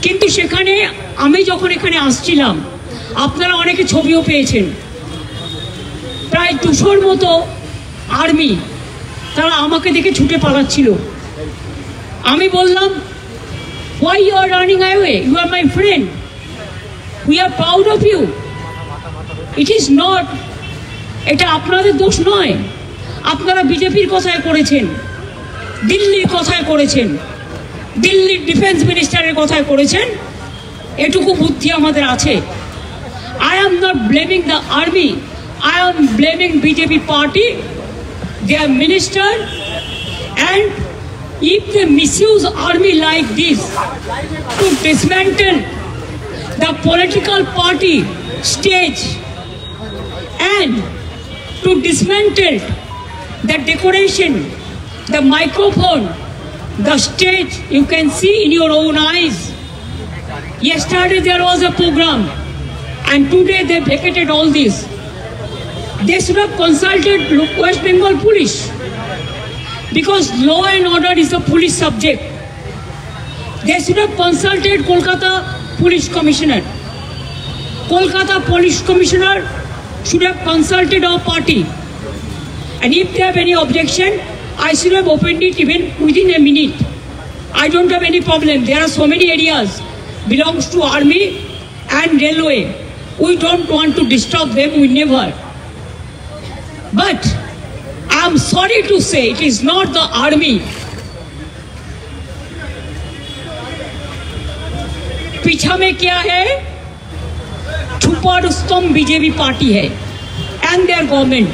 কিন্তু সেখানে আমি যখন এখানে আসছিলাম আপনারা অনেকে ছবিও পেয়েছেন, প্রায় 200-র মতো আর্মি তারা আমাকে দেখে ছুটে পালাচ্ছিল। আমি বললাম, why you are running away? You are my friend. We are proud of you. It is not, এটা আপনাদের দোষ নয়। আপনারা বিজেপির কথায় করেছেন, দিল্লির কথায় করেছেন, দিল্লির ডিফেন্স মিনিস্টারের কথায় করেছেন, এটুকু বুদ্ধি আমাদের আছে। I am not blaming the army. I am blaming BJP party, their minister, and if they misuse army like this to dismantle the political party stage and to dismantle the decoration, the microphone, the stage, you can see in your own eyes. Yesterday there was a program and today they vacated all this. They should have consulted West Bengal police because law and order is a police subject. They should have consulted Kolkata Police Commissioner. Kolkata Police Commissioner should have consulted our party. And if they have any objection, I should have opened it even within a minute. I don't have any problem. There are so many areas belongs to army and railway. We don't want to disturb them, we never. But I am sorry to say it is not the army. पीछा में क्या है? छुपा Rustam BJP party है and their government.